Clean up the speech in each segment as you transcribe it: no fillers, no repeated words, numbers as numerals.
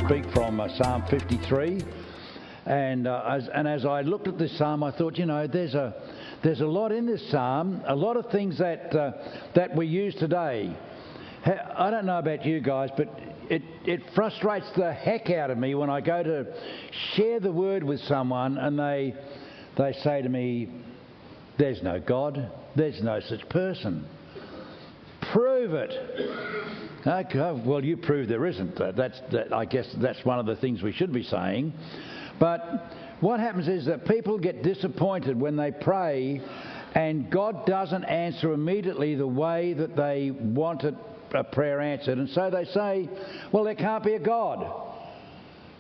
speak from Psalm 53. And as I looked at this psalm, I thought, you know, there's a lot in this psalm, a lot of things that we use today. I don't know about you guys, but it frustrates the heck out of me when I go to share the word with someone and they say to me, "There's no God, there's no such person. Prove it." Okay, well, you prove there isn't. I guess that's one of the things we should be saying. But what happens is that people get disappointed when they pray and God doesn't answer immediately the way that they wanted a prayer answered. And so they say, well, there can't be a God.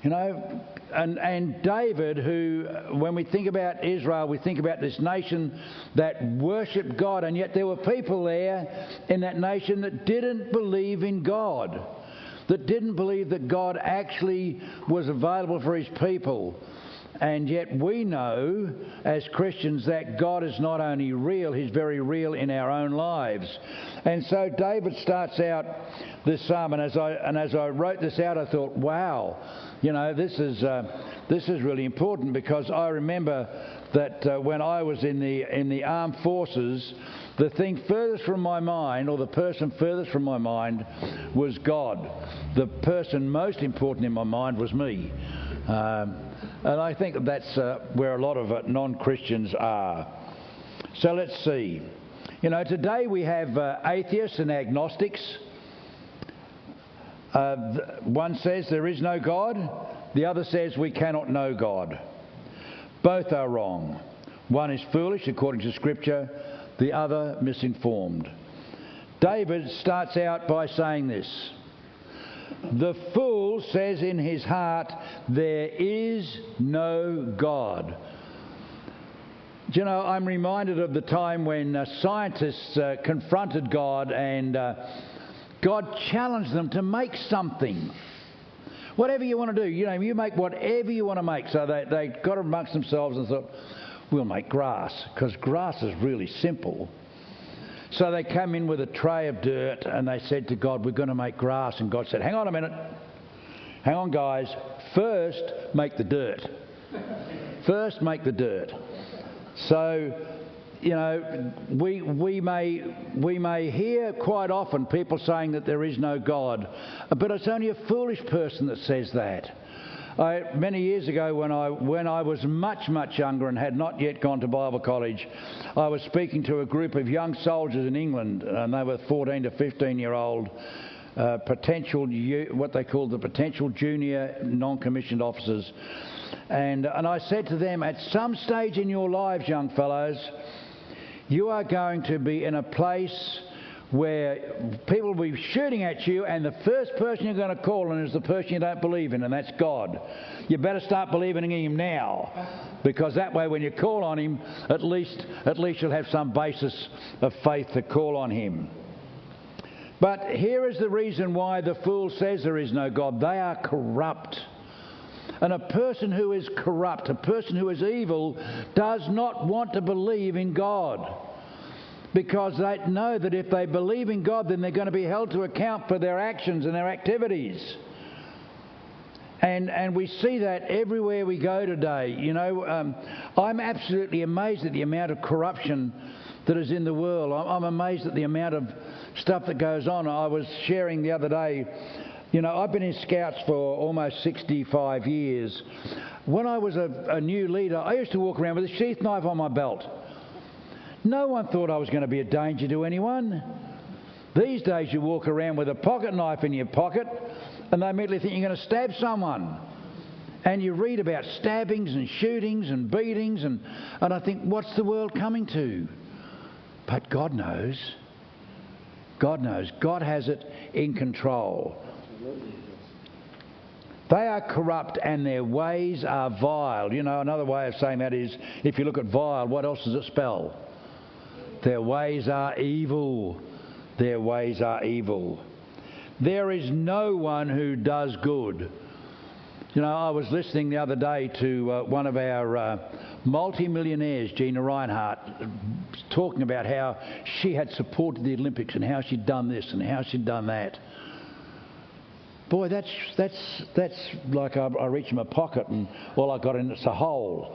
You know, and David, who, when we think about Israel, we think about this nation that worshipped God, and yet there were people there in that nation that didn't believe in God, that didn't believe that God actually was available for his people. And yet we know as Christians that God is not only real, he's very real in our own lives. And so David starts out this psalm, and as I wrote this out, I thought, wow, you know, this is really important, because I remember that when I was in the armed forces, the thing furthest from my mind, or the person furthest from my mind, was God. The person most important in my mind was me. And I think that's where a lot of non-Christians are. So let's see. You know, today we have atheists and agnostics. One says there is no God. The other says we cannot know God. Both are wrong. One is foolish according to Scripture. The other misinformed. David starts out by saying this: the fool says in his heart, there is no God. Do you know, I'm reminded of the time when scientists confronted God, and God challenged them to make something. Whatever you want to do, you know, you make whatever you want to make. So they got amongst themselves and thought, we'll make grass, because grass is really simple. So they came in with a tray of dirt and they said to God, we're going to make grass. And God said, hang on a minute. Hang on, guys. First, make the dirt. First, make the dirt. So, you know, we may hear quite often people saying that there is no God, but it's only a foolish person that says that. Many years ago, when I was much younger and had not yet gone to Bible college, I was speaking to a group of young soldiers in England, and they were 14 to 15-year-old what they called the potential junior non-commissioned officers. And I said to them, at some stage in your lives, young fellows, you are going to be in a place where people will be shooting at you, and the first person you're going to call on is the person you don't believe in, and that's God. You better start believing in him now, because that way when you call on him, at least you'll have some basis of faith to call on him. But here is the reason why the fool says there is no God. They are corrupt. And a person who is corrupt, a person who is evil, does not want to believe in God, because they know that if they believe in God, then they're going to be held to account for their actions and their activities. And we see that everywhere we go today. You know, I'm absolutely amazed at the amount of corruption that is in the world. I'm amazed at the amount of stuff that goes on. I was sharing the other day, you know, I've been in Scouts for almost 65 years. When I was a new leader, I used to walk around with a sheath knife on my belt. No one thought I was going to be a danger to anyone. These days you walk around with a pocket knife in your pocket and they immediately think you're going to stab someone. And you read about stabbings and shootings and beatings, and I think, what's the world coming to? But God knows. God knows. God has it in control. They are corrupt and their ways are vile. You know, another way of saying that is, if you look at vile, what else does it spell? Their ways are evil. Their ways are evil. There is no one who does good. You know, I was listening the other day to one of our multi-millionaires, Gina Reinhardt, talking about how she had supported the Olympics and how she'd done this and how she'd done that. boy, that's like I reach in my pocket and all I got in it's a hole.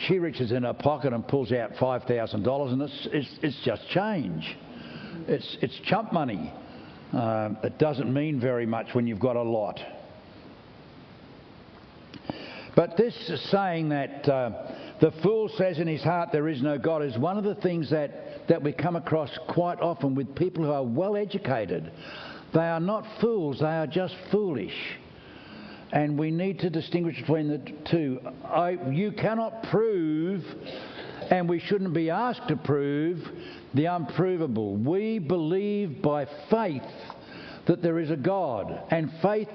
She reaches in her pocket and pulls out $5,000 and it's just change. It's chump money. It doesn't mean very much when you've got a lot. But this saying that the fool says in his heart there is no God is one of the things that we come across quite often with people who are well educated. They are not fools, they are just foolish. And we need to distinguish between the two. You cannot prove, and we shouldn't be asked to prove, the unprovable. We believe by faith that there is a God, and faith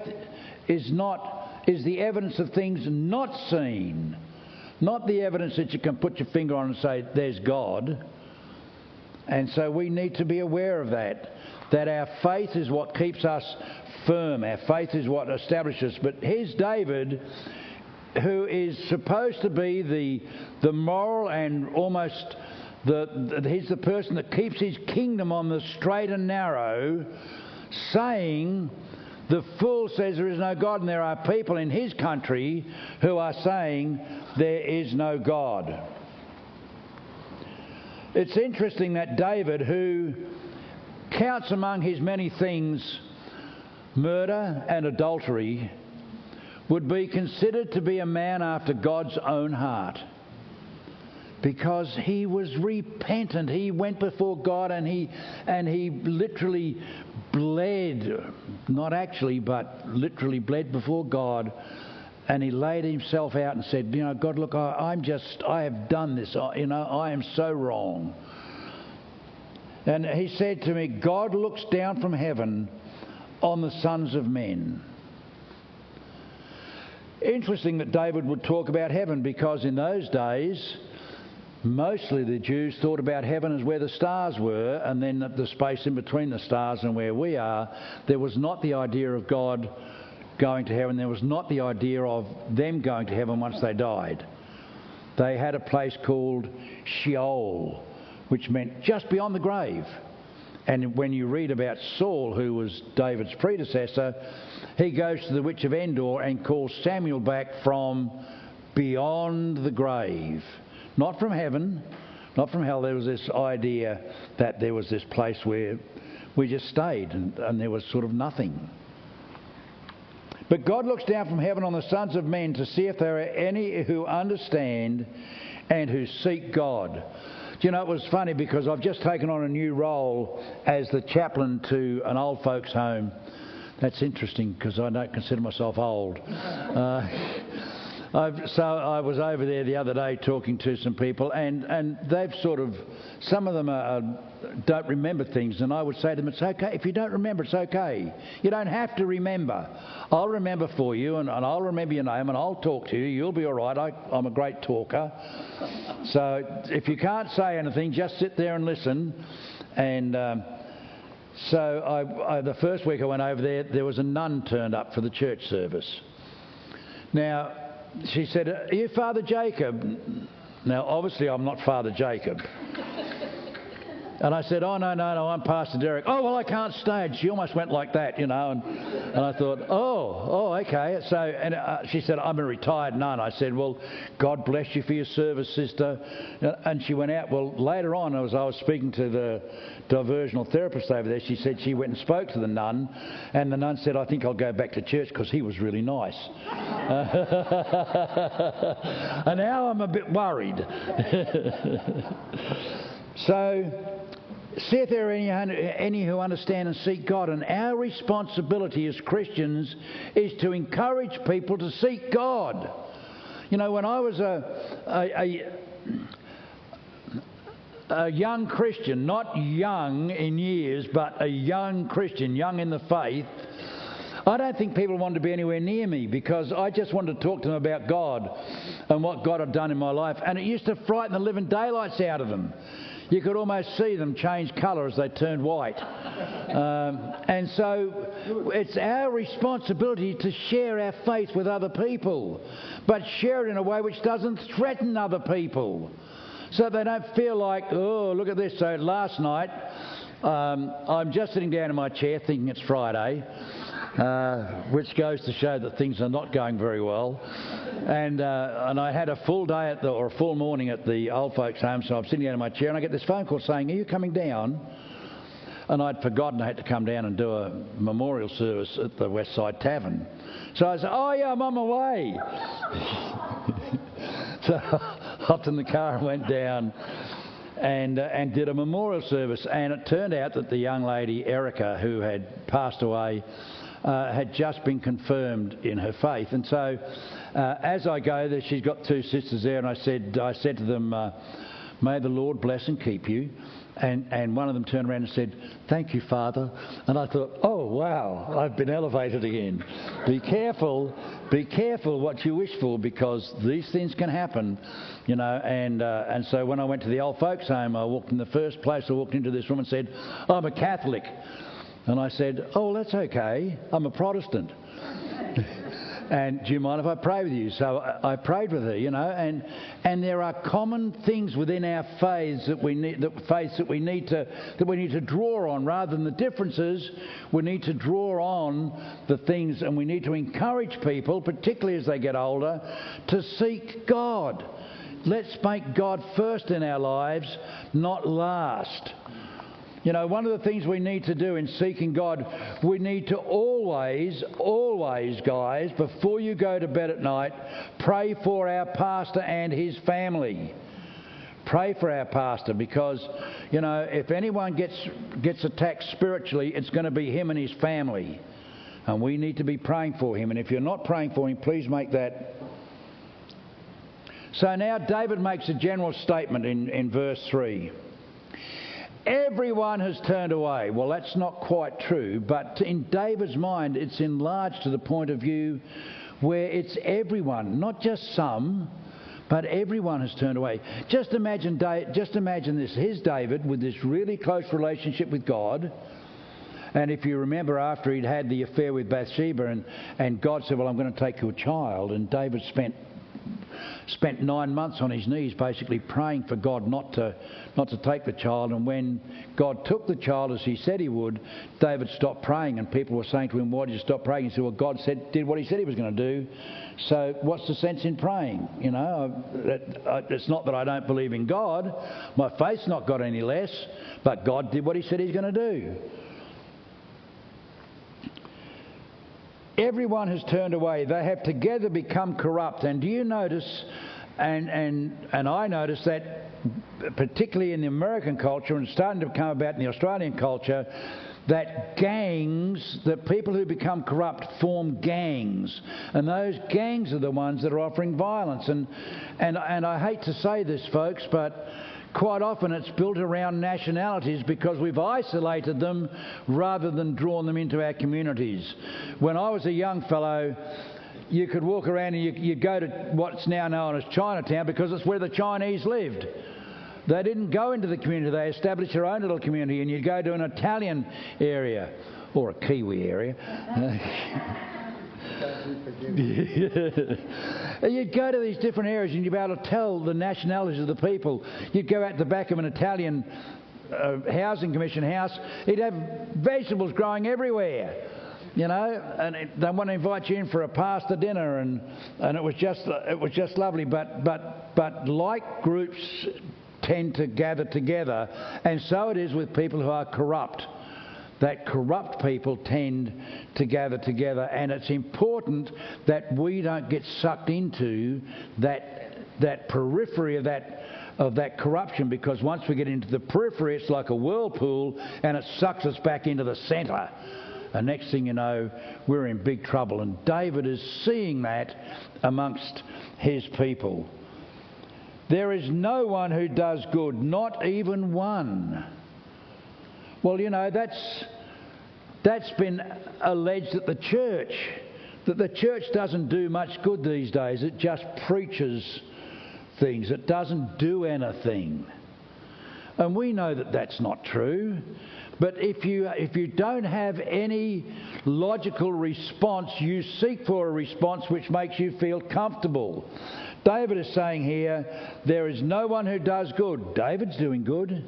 is the evidence of things not seen, not the evidence that you can put your finger on and say, there's God. And so we need to be aware of that our faith is what keeps us firm. Our faith is what establishes. But here's David, who is supposed to be the moral and almost he's the person that keeps his kingdom on the straight and narrow, saying, the fool says there is no God, and there are people in his country who are saying there is no God. It's interesting that David, who counts among his many things murder and adultery, would be considered to be a man after God's own heart, because he was repentant. He went before God and he literally bled, not actually, but literally bled before God, and he laid himself out and said, God, look, I have done this, I am so wrong. And he said to me, God looks down from heaven on the sons of men. Interesting that David would talk about heaven, because in those days, mostly the Jews thought about heaven as where the stars were, and then the space in between the stars and where we are. There was not the idea of God going to heaven. There was not the idea of them going to heaven once they died. They had a place called Sheol, which meant just beyond the grave. And when you read about Saul, who was David's predecessor, he goes to the witch of Endor and calls Samuel back from beyond the grave. Not from heaven, not from hell. There was this idea that there was this place where we just stayed and there was sort of nothing. But God looks down from heaven on the sons of men to see if there are any who understand and who seek God. Do you know, it was funny because I've just taken on a new role as the chaplain to an old folks' home. That's interesting because I don't consider myself old. So I was over there the other day talking to some people, and they've some of them don't remember things, and I would say to them, it's okay. If you don't remember, it's okay. You don't have to remember. I'll remember for you, and I'll remember your name, and I'll talk to you. You'll be all right. I'm a great talker. So if you can't say anything, just sit there and listen. And so the first week I went over there was a nun turned up for the church service. Now, she said, are you Father Jacob? Now, obviously, I'm not Father Jacob. And I said, oh, no, I'm Pastor Derek. Oh, well, I can't stay. And she almost went like that, and I thought, oh, okay. So, and she said, I'm a retired nun. I said, well, God bless you for your service, sister. And she went out. Well, later on, as I was speaking to the diversional therapist over there, she said she went and spoke to the nun, and the nun said, I think I'll go back to church because he was really nice. And now I'm a bit worried. So, see if there are any who understand and seek God. And our responsibility as Christians is to encourage people to seek God. When I was a young Christian, not young in years, but a young Christian, young in the faith, I don't think people wanted to be anywhere near me because I just wanted to talk to them about God and what God had done in my life. And it used to frighten the living daylights out of them. You could almost see them change colour as they turned white. And so it's our responsibility to share our faith with other people, but share it in a way which doesn't threaten other people, so they don't feel like, oh, look at this. So last night, I'm just sitting down in my chair thinking it's Friday, which goes to show that things are not going very well. And I had a full day or a full morning at the old folks' home, so I'm sitting out in my chair and I get this phone call saying, "Are you coming down?" And I'd forgotten I had to come down and do a memorial service at the Westside Tavern. So I said, "Oh yeah, I'm on my way." So I hopped in the car and went down and did a memorial service. And it turned out that the young lady, Erica, who had passed away, had just been confirmed in her faith. And so as I go there, she's got two sisters there, and I said to them, "May the Lord bless and keep you." And one of them turned around and said, "Thank you, Father." And I thought, oh, wow, I've been elevated again. Be careful what you wish for, because these things can happen, you know. And so when I went to the old folks' home, I walked in the first place, I walked into this room and said, "I'm a Catholic." And I said, "Oh, that's okay, I'm a Protestant." "And do you mind if I pray with you?" So I prayed with her, you know, and there are common things within our faiths that we need to draw on. Rather than the differences, we need to draw on the things, and we need to encourage people, particularly as they get older, to seek God. Let's make God first in our lives, not last. You know, one of the things we need to do in seeking God, we need to always, guys, before you go to bed at night, pray for our pastor and his family. Pray for our pastor, because, you know, if anyone gets attacked spiritually, it's going to be him and his family. And we need to be praying for him. And if you're not praying for him, please make that. So now David makes a general statement in verse 3. Everyone has turned away. Well, that's not quite true, but in David's mind, it's enlarged to the point of view where it's everyone, not just some, but everyone has turned away. Just imagine this. Here's David with this really close relationship with God. And if you remember, after he'd had the affair with Bathsheba, and God said, "Well, I'm going to take your child," and David spent 9 months on his knees basically praying for God not to take the child. And when God took the child as he said he would, David stopped praying, and people were saying to him, "Why did you stop praying?" He said, "Well, God did what he said he was going to do, so what's the sense in praying? You know, it's not that I don't believe in God, my faith's not got any less, but God did what he said he's going to do." Everyone has turned away. They have together become corrupt. And do you notice, and I notice that particularly in the American culture, and starting to come about in the Australian culture, that people who become corrupt form gangs. And those gangs are the ones that are offering violence. And I hate to say this, folks, but quite often it's built around nationalities, because we've isolated them rather than drawn them into our communities. When I was a young fellow, you could walk around and you go to what's now known as Chinatown, because it's where the Chinese lived. They didn't go into the community, they established their own little community, and you'd go to an Italian area, or a Kiwi area. You'd go to these different areas and you'd be able to tell the nationalities of the people. You'd go out the back of an Italian housing commission house, he'd have vegetables growing everywhere, you know, and they want to invite you in for a pasta dinner, and it was just lovely. But like groups tend to gather together, and so it is with people who are corrupt. That corrupt people tend to gather together, and it's important that we don't get sucked into that periphery of that corruption, because once we get into the periphery, it's like a whirlpool, and it sucks us back into the centre. And next thing you know, we're in big trouble. And David is seeing that amongst his people. There is no one who does good, not even one. Well, you know, that's been alleged at the church, that the church doesn't do much good these days. It just preaches things. It doesn't do anything. And we know that that's not true. But if you don't have any logical response, you seek for a response which makes you feel comfortable. David is saying here, there is no one who does good. David's doing good.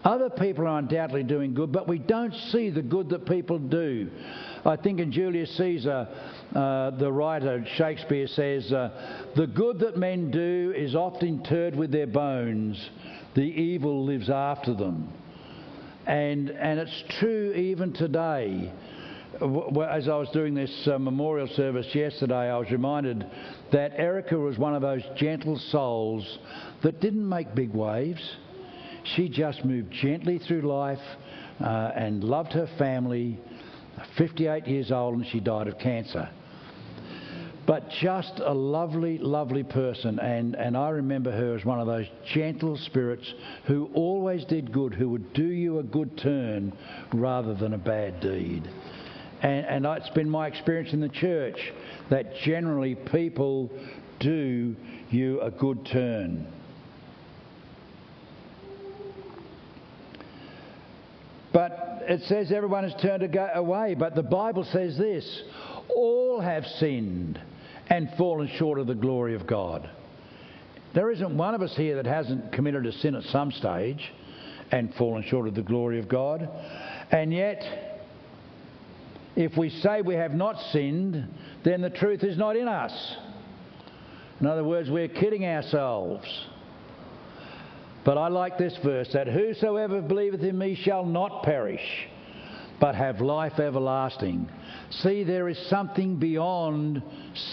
Other people are undoubtedly doing good, but we don't see the good that people do. I think in Julius Caesar, the writer Shakespeare says, the good that men do is often interred with their bones. The evil lives after them. And it's true even today. As I was doing this memorial service yesterday, I was reminded that Erica was one of those gentle souls that didn't make big waves. She just moved gently through life and loved her family. 58 years old, and she died of cancer. But just a lovely, lovely person, and I remember her as one of those gentle spirits who always did good, who would do you a good turn rather than a bad deed. And it's been my experience in the church that generally people do you a good turn. But it says everyone has turned away, but the Bible says this: all have sinned and fallen short of the glory of God. There isn't one of us here that hasn't committed a sin at some stage and fallen short of the glory of God. And yet, if we say we have not sinned, then the truth is not in us. In other words, we're kidding ourselves. But I like this verse, that whosoever believeth in me shall not perish, but have life everlasting. See, there is something beyond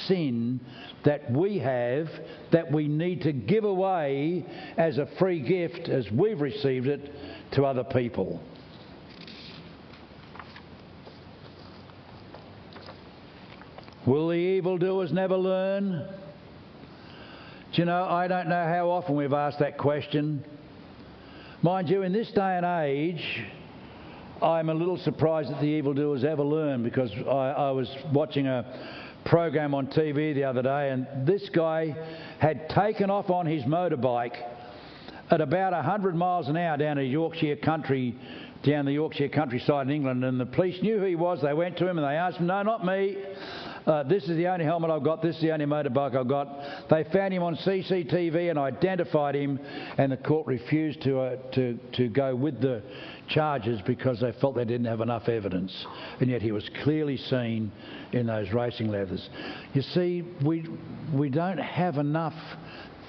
sin that we have, that we need to give away as a free gift, as we've received it, to other people. Will the evildoers never learn? Do you know, I don't know how often we've asked that question. Mind you, in this day and age, I'm a little surprised that the evildoers ever learn, because I was watching a program on TV the other day, and this guy had taken off on his motorbike at about 100 miles an hour down the Yorkshire countryside in England, and the police knew who he was. They went to him and they asked him, "No, not me. This is the only helmet I've got. This is the only motorbike I've got." They found him on CCTV and identified him, and the court refused to go with the charges because they felt they didn't have enough evidence. And yet he was clearly seen in those racing leathers. You see, we don't have enough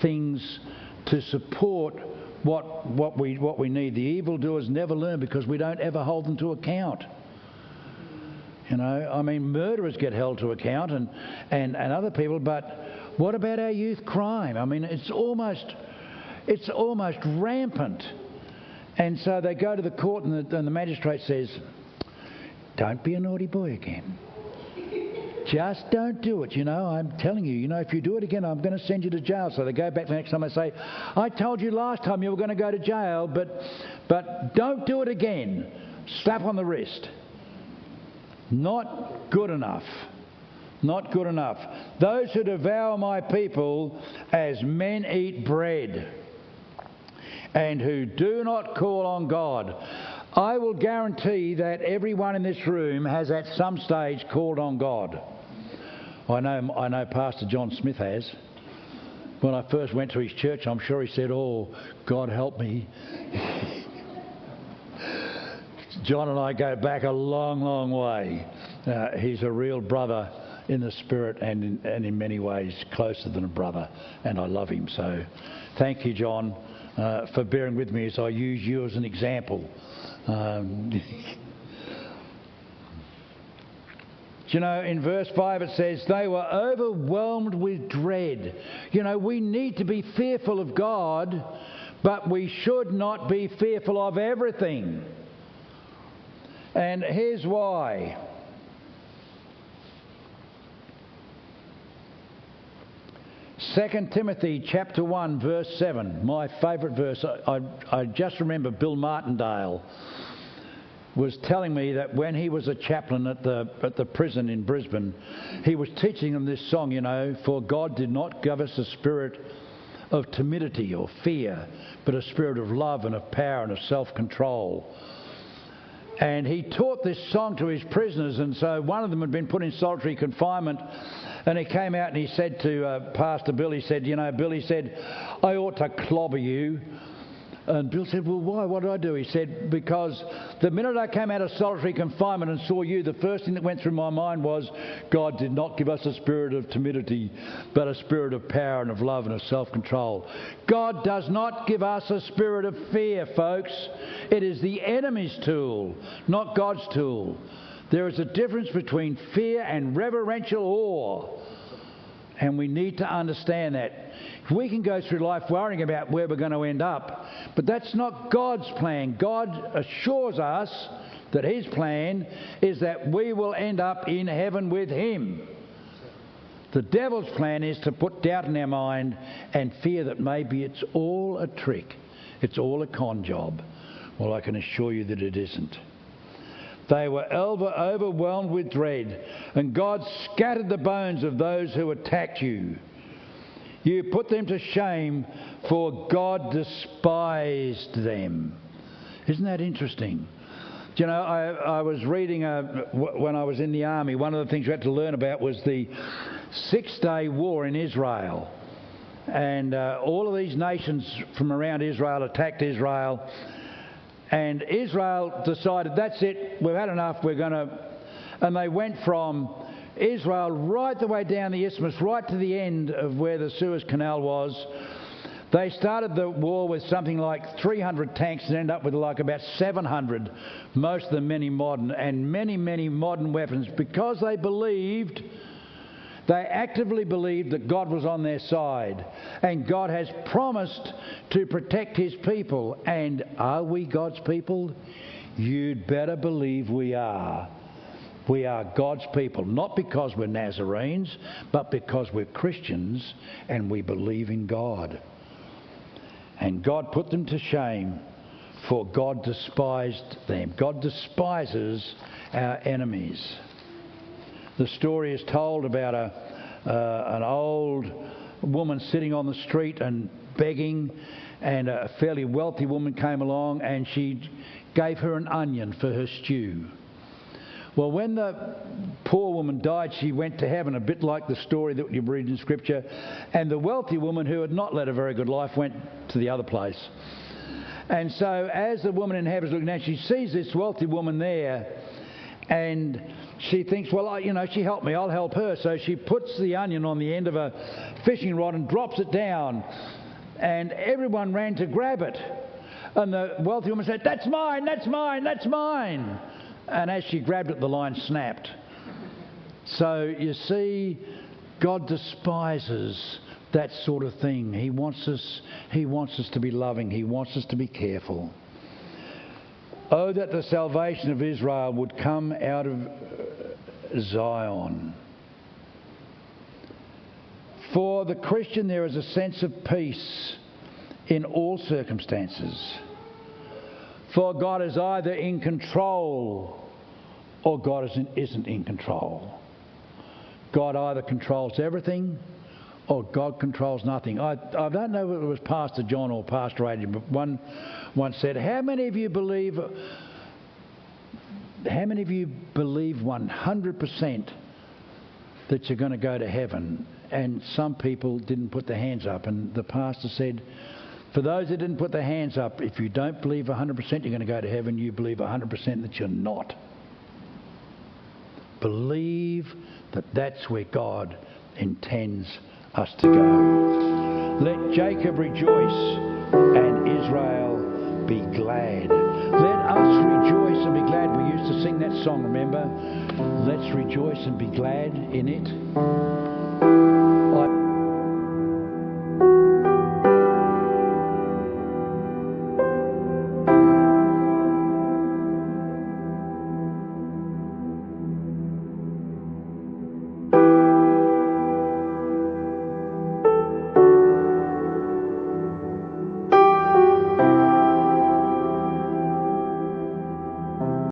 things to support what we need. The evildoers never learn because we don't ever hold them to account. You know, I mean, murderers get held to account and other people, but what about our youth crime? I mean, it's almost rampant. And so they go to the court and the magistrate says, "Don't be a naughty boy again. Just don't do it, you know. I'm telling you, you know, if you do it again, I'm going to send you to jail." So they go back the next time and say, "I told you last time you were going to go to jail, but don't do it again." Slap on the wrist. Not good enough. Not good enough. Those who devour my people as men eat bread, and who do not call on God. I will guarantee that everyone in this room has at some stage called on God. I know Pastor John Smith has. When I first went to his church, I'm sure he said, "Oh, God help me." John and I go back a long, long way. He's a real brother in the spirit and in many ways closer than a brother, and I love him. So thank you, John, for bearing with me as I use you as an example. Do you know, in verse 5 it says, they were overwhelmed with dread. You know, we need to be fearful of God, but we should not be fearful of everything. And here's why. Second Timothy chapter 1 verse 7, my favourite verse. I just remember Bill Martindale was telling me that when he was a chaplain at the prison in Brisbane, he was teaching them this song, you know, "For God did not give us a spirit of timidity or fear, but a spirit of love and of power and of self-control." And he taught this song to his prisoners, and so one of them had been put in solitary confinement, and he came out and he said to Pastor Bill, he said, "You know, Bill," he said, "I ought to clobber you, And Bill said, well, why? What did I do? He said, because the minute I came out of solitary confinement and saw you, the first thing that went through my mind was, God did not give us a spirit of timidity, but a spirit of power and of love and of self-control. God does not give us a spirit of fear, folks. It is the enemy's tool, not God's tool. There is a difference between fear and reverential awe. And we need to understand that. We can go through life worrying about where we're going to end up, but that's not God's plan. God assures us that His plan is that we will end up in heaven with Him. The devil's plan is to put doubt in our mind and fear that maybe it's all a trick. It's all a con job. Well, I can assure you that it isn't. They were overwhelmed with dread, and God scattered the bones of those who attacked you. You put them to shame, for God despised them. Isn't that interesting? Do you know, I was reading, when I was in the army, one of the things we had to learn about was the 6-day war in Israel. And all of these nations from around Israel attacked Israel. And Israel decided, that's it, we've had enough, we're going to... And they went from Israel right the way down the isthmus, right to the end of where the Suez Canal was. They started the war with something like 300 tanks and ended up with like about 700, most of them many modern, and many, many modern weapons, because they believed, they actively believed that God was on their side. And God has promised to protect His people. And are we God's people? You'd better believe we are. We are God's people, not because we're Nazarenes, but because we're Christians and we believe in God. And God put them to shame, for God despised them. God despises our enemies. The story is told about an old woman sitting on the street and begging, and a fairly wealthy woman came along and she gave her an onion for her stew. Well, when the poor woman died, she went to heaven, a bit like the story that you read in Scripture. And the wealthy woman, who had not led a very good life, went to the other place. And so as the woman in heaven is looking down, she sees this wealthy woman there, and she thinks, well, she helped me, I'll help her. So she puts the onion on the end of a fishing rod and drops it down. And everyone ran to grab it. And the wealthy woman said, that's mine, that's mine, that's mine. And as she grabbed it, the line snapped. So you see, God despises that sort of thing. He wants us to be loving. He wants us to be careful. Oh, that the salvation of Israel would come out of Zion. For the Christian, there is a sense of peace in all circumstances. For God is either in control or God isn't in control. God either controls everything or God controls nothing. I don't know whether it was Pastor John or Pastor Adrian, but one said, how many of you believe 100% that you're going to go to heaven? And some people didn't put their hands up, and the pastor said, for those that didn't put their hands up, if you don't believe 100% you're going to go to heaven, you believe 100% that you're not. Believe that that's where God intends us to go. Let Jacob rejoice and Israel be glad. Let us rejoice and be glad. We used to sing that song, remember? Let's rejoice and be glad in it.